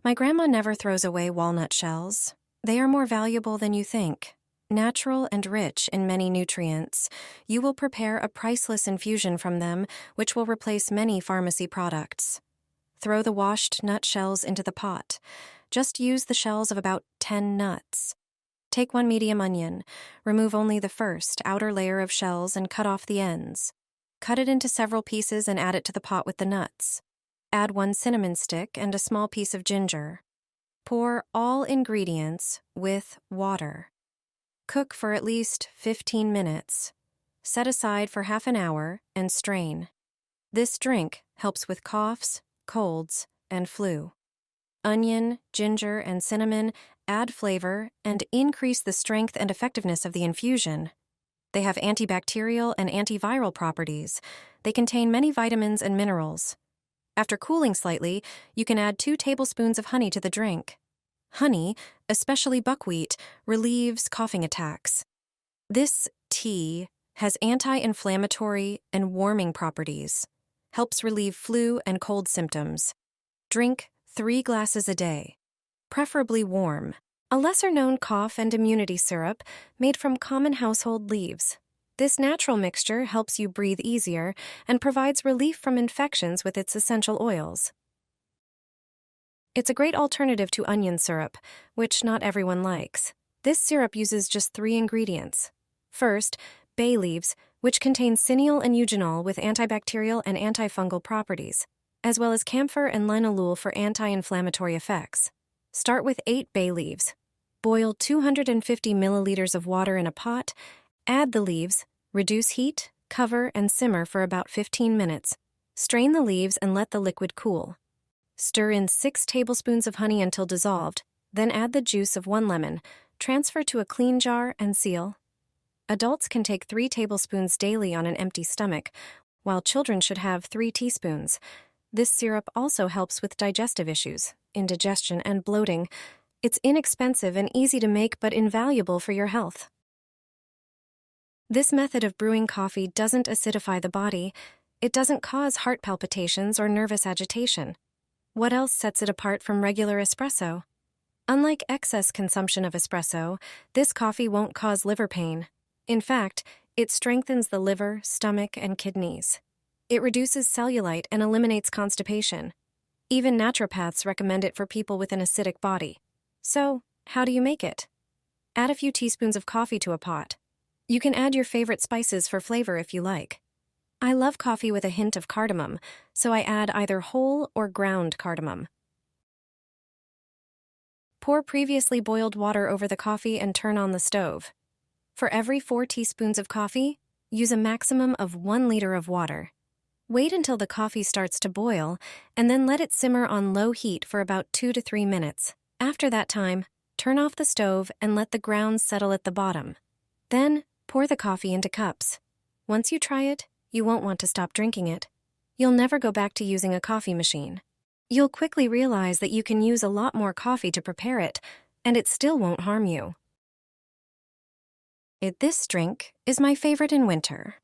My grandma never throws away walnut shells. They are more valuable than you think. Natural and rich in many nutrients, you will prepare a priceless infusion from them, which will replace many pharmacy products. Throw the washed nut shells into the pot. Just use the shells of about 10 nuts. Take 1 medium onion, remove only the first, outer layer of shells and cut off the ends. Cut it into several pieces and add it to the pot with the nuts. Add 1 cinnamon stick and a small piece of ginger. Pour all ingredients with water. Cook for at least 15 minutes. Set aside for half an hour and strain. This drink helps with coughs, colds, and flu. Onion, ginger, and cinnamon add flavor and increase the strength and effectiveness of the infusion. They have antibacterial and antiviral properties. They contain many vitamins and minerals. After cooling slightly, you can add 2 tablespoons of honey to the drink. Honey, especially buckwheat, relieves coughing attacks. This tea has anti-inflammatory and warming properties, helps relieve flu and cold symptoms. Drink 3 glasses a day, preferably warm. A lesser-known cough and immunity syrup made from common household leaves. This natural mixture helps you breathe easier and provides relief from infections with its essential oils. It's a great alternative to onion syrup, which not everyone likes. This syrup uses just 3 ingredients. First, bay leaves, which contain cineol and eugenol with antibacterial and antifungal properties, as well as camphor and linalool for anti-inflammatory effects. Start with 8 bay leaves. Boil 250 milliliters of water in a pot, add the leaves, reduce heat, cover, and simmer for about 15 minutes. Strain the leaves and let the liquid cool. Stir in 6 tablespoons of honey until dissolved, then add the juice of 1 lemon, transfer to a clean jar, and seal. Adults can take 3 tablespoons daily on an empty stomach, while children should have 3 teaspoons. This syrup also helps with digestive issues, indigestion, and bloating. It's inexpensive and easy to make but invaluable for your health. This method of brewing coffee doesn't acidify the body. It doesn't cause heart palpitations or nervous agitation. What else sets it apart from regular espresso? Unlike excess consumption of espresso, this coffee won't cause liver pain. In fact, it strengthens the liver, stomach, and kidneys. It reduces cellulite and eliminates constipation. Even naturopaths recommend it for people with an acidic body. So, how do you make it? Add a few teaspoons of coffee to a pot. You can add your favorite spices for flavor if you like. I love coffee with a hint of cardamom, so I add either whole or ground cardamom. Pour previously boiled water over the coffee and turn on the stove. For every 4 teaspoons of coffee, use a maximum of 1 liter of water. Wait until the coffee starts to boil, and then let it simmer on low heat for about 2 to 3 minutes. After that time, turn off the stove and let the grounds settle at the bottom. Then, pour the coffee into cups. Once you try it, you won't want to stop drinking it. You'll never go back to using a coffee machine. You'll quickly realize that you can use a lot more coffee to prepare it, and it still won't harm you. This drink is my favorite in winter.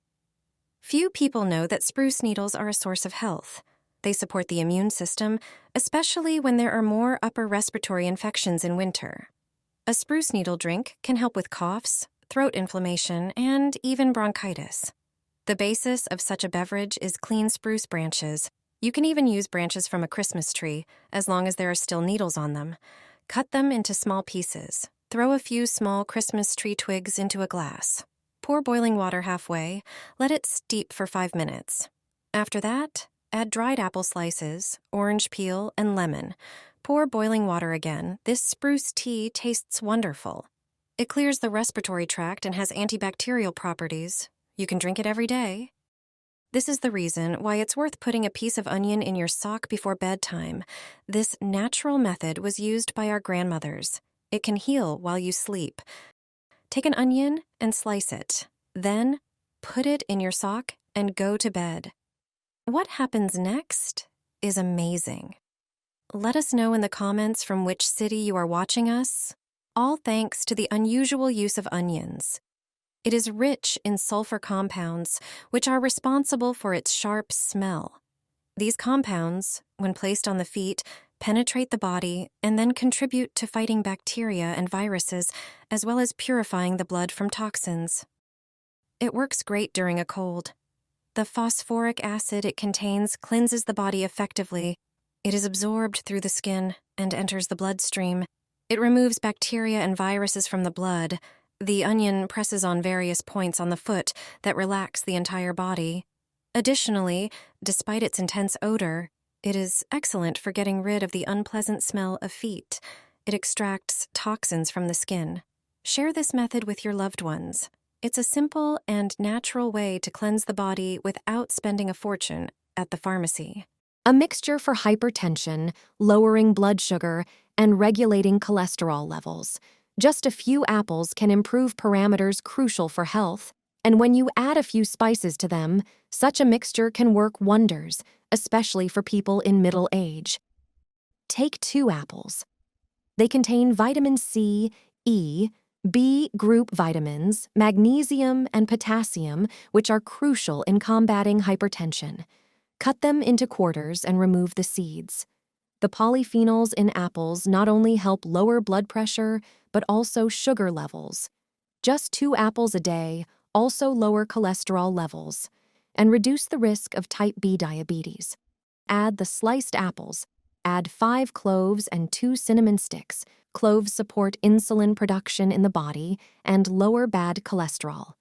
Few people know that spruce needles are a source of health. They support the immune system, especially when there are more upper respiratory infections in winter. A spruce needle drink can help with coughs, throat inflammation, and even bronchitis. The basis of such a beverage is clean spruce branches. You can even use branches from a Christmas tree, as long as there are still needles on them. Cut them into small pieces. Throw a few small Christmas tree twigs into a glass. Pour boiling water halfway. Let it steep for 5 minutes. After that, add dried apple slices, orange peel, and lemon. Pour boiling water again. This spruce tea tastes wonderful. It clears the respiratory tract and has antibacterial properties. You can drink it every day. This is the reason why it's worth putting a piece of onion in your sock before bedtime. This natural method was used by our grandmothers. It can heal while you sleep. Take an onion and slice it. Then, put it in your sock and go to bed. What happens next is amazing. Let us know in the comments from which city you are watching us. All thanks to the unusual use of onions. It is rich in sulfur compounds, which are responsible for its sharp smell. These compounds, when placed on the feet, penetrate the body, and then contribute to fighting bacteria and viruses, as well as purifying the blood from toxins. It works great during a cold. The phosphoric acid it contains cleanses the body effectively. It is absorbed through the skin and enters the bloodstream. It removes bacteria and viruses from the blood. The onion presses on various points on the foot that relax the entire body. Additionally, despite its intense odor, it is excellent for getting rid of the unpleasant smell of feet. It extracts toxins from the skin. Share this method with your loved ones. It's a simple and natural way to cleanse the body without spending a fortune at the pharmacy. A mixture for hypertension, lowering blood sugar, and regulating cholesterol levels. Just a few apples can improve parameters crucial for health, and when you add a few spices to them, such a mixture can work wonders, especially for people in middle age. Take 2 apples. They contain vitamin C, E, B group vitamins, magnesium, and potassium, which are crucial in combating hypertension. Cut them into quarters and remove the seeds. The polyphenols in apples not only help lower blood pressure, but also sugar levels. Just 2 apples a day also lower cholesterol levels and reduce the risk of type B diabetes. Add the sliced apples. Add 5 cloves and 2 cinnamon sticks. Cloves support insulin production in the body and lower bad cholesterol.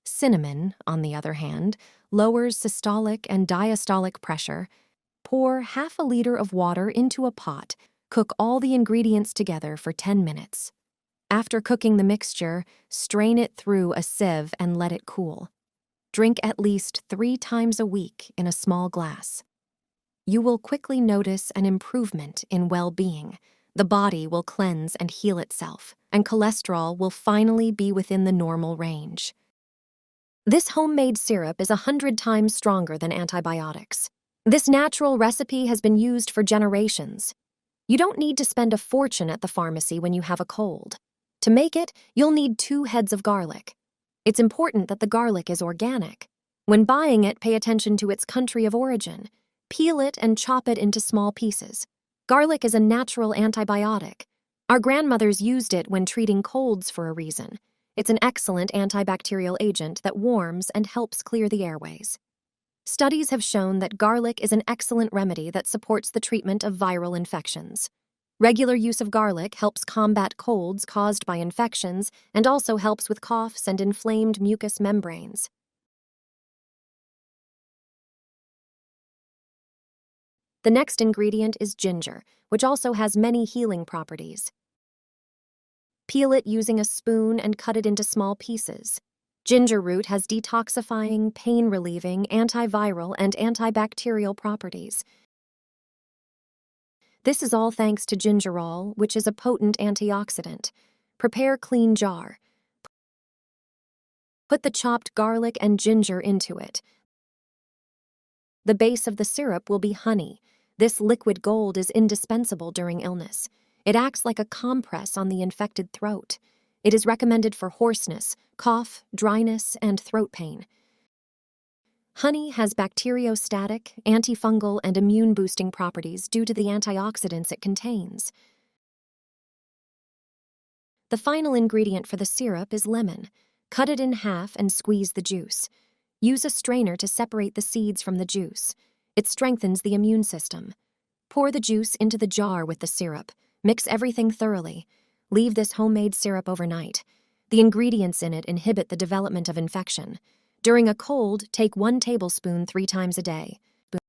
Cinnamon, on the other hand, lowers systolic and diastolic pressure. Pour half a liter of water into a pot. Cook all the ingredients together for 10 minutes. After cooking the mixture, strain it through a sieve and let it cool. Drink at least 3 times a week in a small glass. You will quickly notice an improvement in well-being. The body will cleanse and heal itself, and cholesterol will finally be within the normal range. This homemade syrup is 100 times stronger than antibiotics. This natural recipe has been used for generations. You don't need to spend a fortune at the pharmacy when you have a cold. To make it, you'll need 2 heads of garlic. It's important that the garlic is organic. When buying it, pay attention to its country of origin. Peel it and chop it into small pieces. Garlic is a natural antibiotic. Our grandmothers used it when treating colds for a reason. It's an excellent antibacterial agent that warms and helps clear the airways. Studies have shown that garlic is an excellent remedy that supports the treatment of viral infections. Regular use of garlic helps combat colds caused by infections and also helps with coughs and inflamed mucous membranes. The next ingredient is ginger, which also has many healing properties. Peel it using a spoon and cut it into small pieces. Ginger root has detoxifying, pain-relieving, antiviral, and antibacterial properties. This is all thanks to gingerol, which is a potent antioxidant. Prepare clean jar. Put the chopped garlic and ginger into it. The base of the syrup will be honey. This liquid gold is indispensable during illness. It acts like a compress on the infected throat. It is recommended for hoarseness, cough, dryness, and throat pain. Honey has bacteriostatic, antifungal, and immune-boosting properties due to the antioxidants it contains. The final ingredient for the syrup is lemon. Cut it in half and squeeze the juice. Use a strainer to separate the seeds from the juice. It strengthens the immune system. Pour the juice into the jar with the syrup. Mix everything thoroughly. Leave this homemade syrup overnight. The ingredients in it inhibit the development of infection. During a cold, take 1 tablespoon 3 times a day.